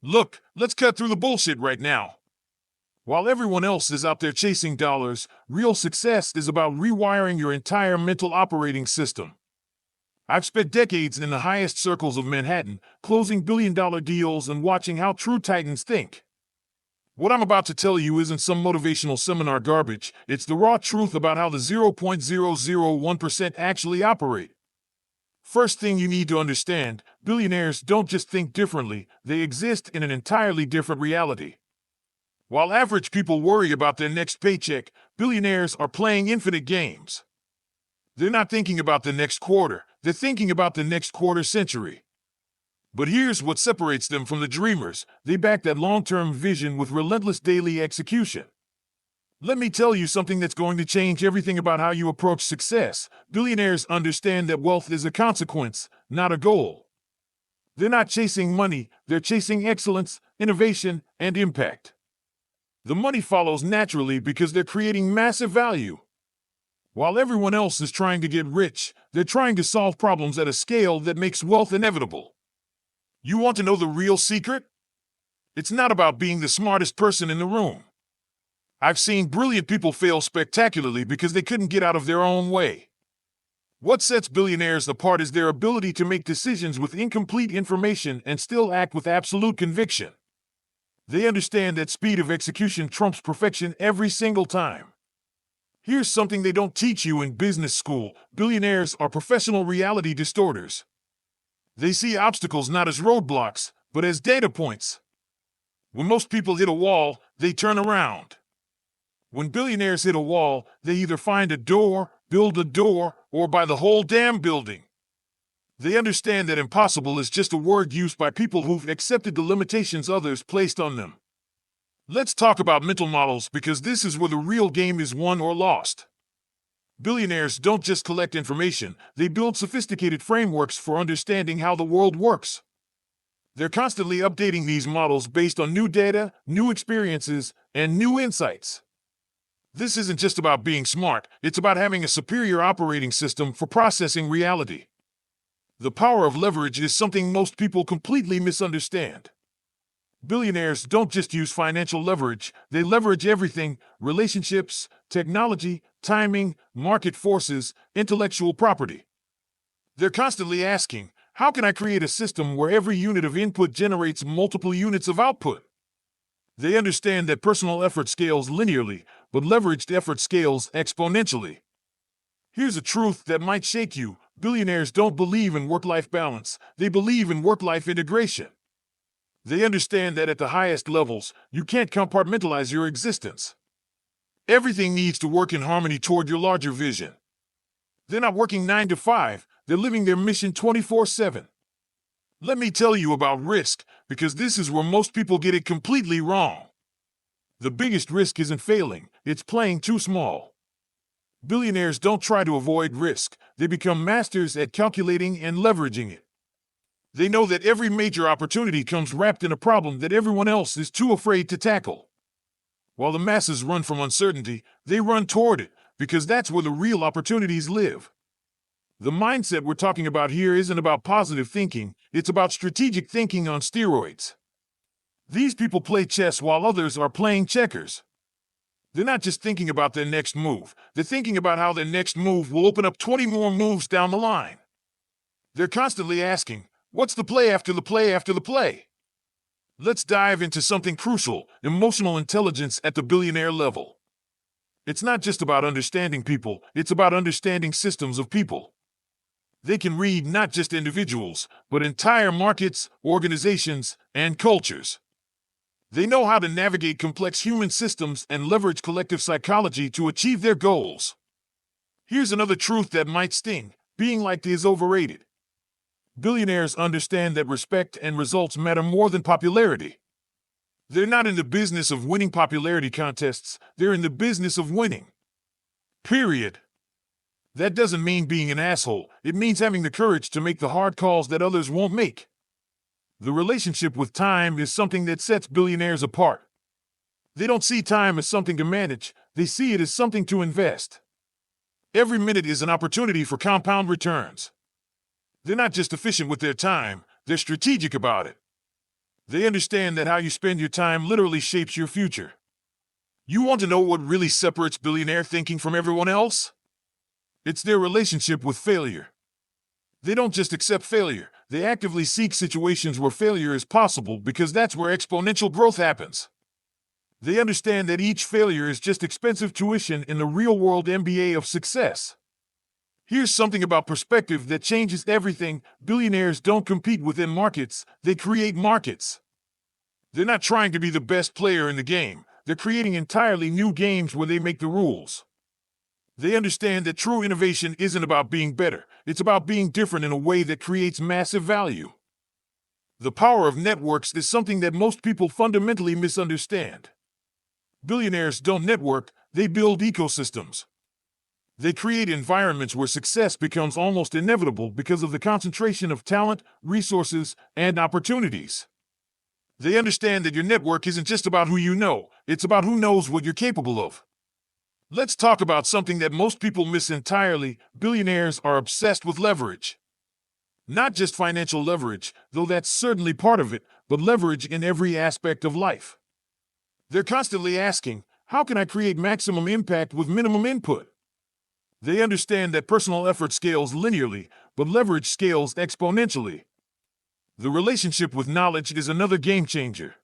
Look, let's cut through the bullshit right now. While everyone else is out there chasing dollars, real success is about rewiring your entire mental operating system. I've spent decades in the highest circles of Manhattan, closing billion-dollar deals and watching how true titans think. What I'm about to tell you isn't some motivational seminar garbage, it's the raw truth about how the 0.001% actually operate. First thing you need to understand, billionaires don't just think differently, they exist in an entirely different reality. While average people worry about their next paycheck, billionaires are playing infinite games. They're not thinking about the next quarter, they're thinking about the next quarter century. But here's what separates them from the dreamers. They back that long-term vision with relentless daily execution. Let me tell you something that's going to change everything about how you approach success. Billionaires understand that wealth is a consequence, not a goal. They're not chasing money, they're chasing excellence, innovation, and impact. The money follows naturally because they're creating massive value. While everyone else is trying to get rich, they're trying to solve problems at a scale that makes wealth inevitable. You want to know the real secret? It's not about being the smartest person in the room. I've seen brilliant people fail spectacularly because they couldn't get out of their own way. What sets billionaires apart is their ability to make decisions with incomplete information and still act with absolute conviction. They understand that speed of execution trumps perfection every single time. Here's something they don't teach you in business school. Billionaires are professional reality distorters. They see obstacles not as roadblocks, but as data points. When most people hit a wall, they turn around. When billionaires hit a wall, they either find a door, build a door, or buy the whole damn building. They understand that impossible is just a word used by people who've accepted the limitations others placed on them. Let's talk about mental models because this is where the real game is won or lost. Billionaires don't just collect information, they build sophisticated frameworks for understanding how the world works. They're constantly updating these models based on new data, new experiences, and new insights. This isn't just about being smart, it's about having a superior operating system for processing reality. The power of leverage is something most people completely misunderstand. Billionaires don't just use financial leverage, they leverage everything: relationships, technology, timing, market forces, intellectual property. They're constantly asking, how can I create a system where every unit of input generates multiple units of output? They understand that personal effort scales linearly, but leveraged effort scales exponentially. Here's a truth that might shake you. Billionaires don't believe in work-life balance, they believe in work-life integration. They understand that at the highest levels, you can't compartmentalize your existence. Everything needs to work in harmony toward your larger vision. They're not working 9 to 5, they're living their mission 24/7. Let me tell you about risk, because this is where most people get it completely wrong. The biggest risk isn't failing, it's playing too small. Billionaires don't try to avoid risk, they become masters at calculating and leveraging it. They know that every major opportunity comes wrapped in a problem that everyone else is too afraid to tackle. While the masses run from uncertainty, they run toward it, because that's where the real opportunities live. The mindset we're talking about here isn't about positive thinking, it's about strategic thinking on steroids. These people play chess while others are playing checkers. They're not just thinking about their next move, they're thinking about how their next move will open up 20 more moves down the line. They're constantly asking, what's the play after the play after the play? Let's dive into something crucial: emotional intelligence at the billionaire level. It's not just about understanding people, it's about understanding systems of people. They can read not just individuals, but entire markets, organizations, and cultures. They know how to navigate complex human systems and leverage collective psychology to achieve their goals. Here's another truth that might sting: being liked is overrated. Billionaires understand that respect and results matter more than popularity. They're not in the business of winning popularity contests, they're in the business of winning. Period. That doesn't mean being an asshole, it means having the courage to make the hard calls that others won't make. The relationship with time is something that sets billionaires apart. They don't see time as something to manage, they see it as something to invest. Every minute is an opportunity for compound returns. They're not just efficient with their time, they're strategic about it. They understand that how you spend your time literally shapes your future. You want to know what really separates billionaire thinking from everyone else? It's their relationship with failure. They don't just accept failure, they actively seek situations where failure is possible because that's where exponential growth happens. They understand that each failure is just expensive tuition in the real-world MBA of success. Here's something about perspective that changes everything. Billionaires don't compete within markets, they create markets. They're not trying to be the best player in the game, they're creating entirely new games where they make the rules. They understand that true innovation isn't about being better, it's about being different in a way that creates massive value. The power of networks is something that most people fundamentally misunderstand. Billionaires don't network, they build ecosystems. They create environments where success becomes almost inevitable because of the concentration of talent, resources, and opportunities. They understand that your network isn't just about who you know, it's about who knows what you're capable of. Let's talk about something that most people miss entirely. Billionaires are obsessed with leverage. Not just financial leverage, though that's certainly part of it, but leverage in every aspect of life. They're constantly asking, how can I create maximum impact with minimum input? They understand that personal effort scales linearly, but leverage scales exponentially. The relationship with knowledge is another game changer.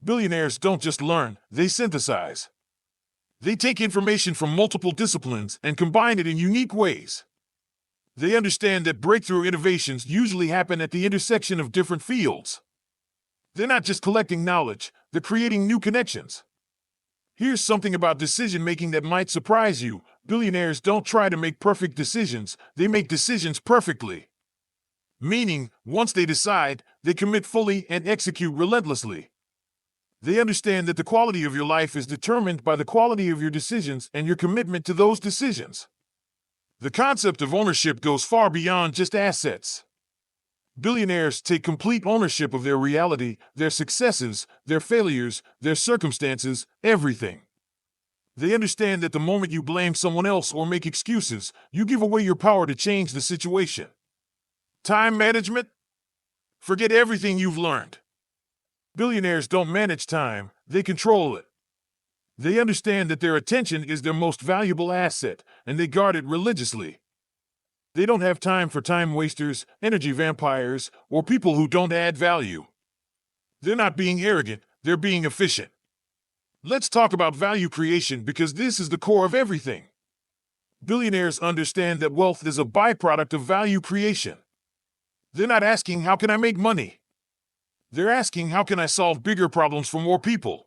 Billionaires don't just learn, they synthesize. They take information from multiple disciplines and combine it in unique ways. They understand that breakthrough innovations usually happen at the intersection of different fields. They're not just collecting knowledge, they're creating new connections. Here's something about decision-making that might surprise you. Billionaires don't try to make perfect decisions, they make decisions perfectly. Meaning, once they decide, they commit fully and execute relentlessly. They understand that the quality of your life is determined by the quality of your decisions and your commitment to those decisions. The concept of ownership goes far beyond just assets. Billionaires take complete ownership of their reality, their successes, their failures, their circumstances, everything. They understand that the moment you blame someone else or make excuses, you give away your power to change the situation. Time management? Forget everything you've learned. Billionaires don't manage time, they control it. They understand that their attention is their most valuable asset, and they guard it religiously. They don't have time for time wasters, energy vampires, or people who don't add value. They're not being arrogant, they're being efficient. Let's talk about value creation because this is the core of everything. Billionaires understand that wealth is a byproduct of value creation. They're not asking, how can I make money? They're asking, how can I solve bigger problems for more people?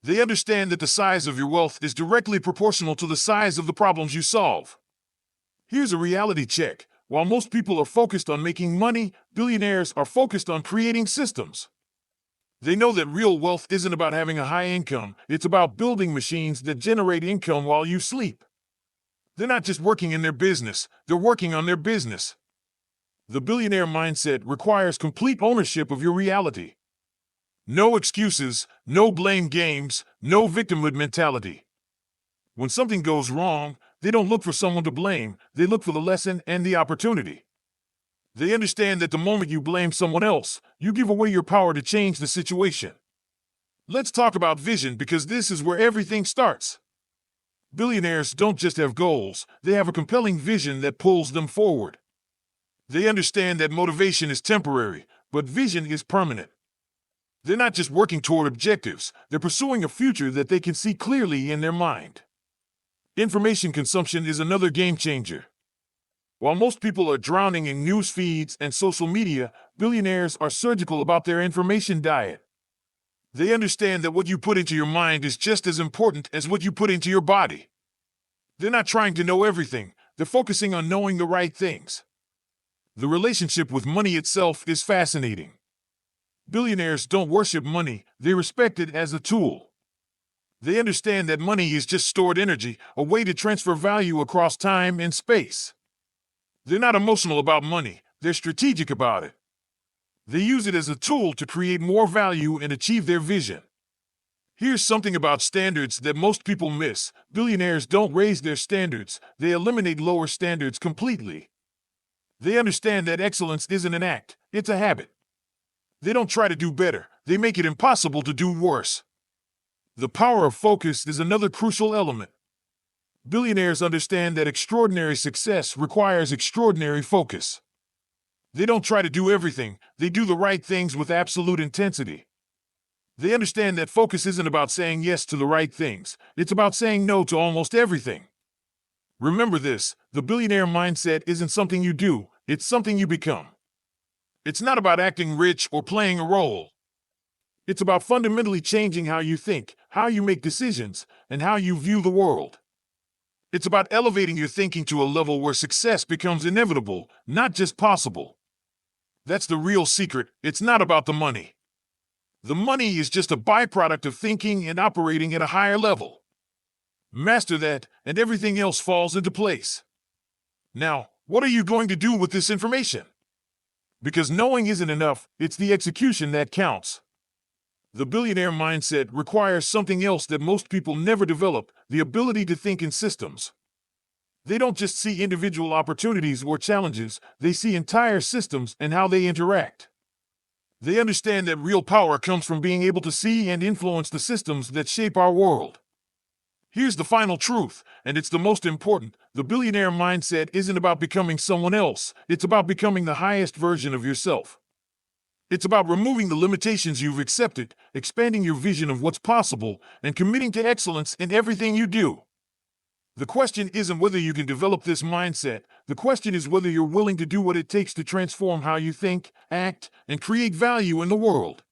They understand that the size of your wealth is directly proportional to the size of the problems you solve. Here's a reality check. While most people are focused on making money, billionaires are focused on creating systems. They know that real wealth isn't about having a high income, it's about building machines that generate income while you sleep. They're not just working in their business, they're working on their business. The billionaire mindset requires complete ownership of your reality. No excuses, no blame games, no victimhood mentality. When something goes wrong, they don't look for someone to blame, they look for the lesson and the opportunity. They understand that the moment you blame someone else, you give away your power to change the situation. Let's talk about vision because this is where everything starts. Billionaires don't just have goals, they have a compelling vision that pulls them forward. They understand that motivation is temporary, but vision is permanent. They're not just working toward objectives, they're pursuing a future that they can see clearly in their mind. Information consumption is another game changer. While most people are drowning in news feeds and social media, billionaires are surgical about their information diet. They understand that what you put into your mind is just as important as what you put into your body. They're not trying to know everything, they're focusing on knowing the right things. The relationship with money itself is fascinating. Billionaires don't worship money, they respect it as a tool. They understand that money is just stored energy, a way to transfer value across time and space. They're not emotional about money, they're strategic about it. They use it as a tool to create more value and achieve their vision. Here's something about standards that most people miss. Billionaires don't raise their standards, they eliminate lower standards completely. They understand that excellence isn't an act, it's a habit. They don't try to do better, they make it impossible to do worse. The power of focus is another crucial element. Billionaires understand that extraordinary success requires extraordinary focus. They don't try to do everything, they do the right things with absolute intensity. They understand that focus isn't about saying yes to the right things, it's about saying no to almost everything. Remember this, the billionaire mindset isn't something you do, it's something you become. It's not about acting rich or playing a role. It's about fundamentally changing how you think, how you make decisions, and how you view the world. It's about elevating your thinking to a level where success becomes inevitable, not just possible. That's the real secret. It's not about the money. The money is just a byproduct of thinking and operating at a higher level. Master that, and everything else falls into place. Now, what are you going to do with this information? Because knowing isn't enough, it's the execution that counts. The billionaire mindset requires something else that most people never develop, the ability to think in systems. They don't just see individual opportunities or challenges, they see entire systems and how they interact. They understand that real power comes from being able to see and influence the systems that shape our world. Here's the final truth, and it's the most important. The billionaire mindset isn't about becoming someone else, it's about becoming the highest version of yourself. It's about removing the limitations you've accepted, expanding your vision of what's possible, and committing to excellence in everything you do. The question isn't whether you can develop this mindset, the question is whether you're willing to do what it takes to transform how you think, act, and create value in the world.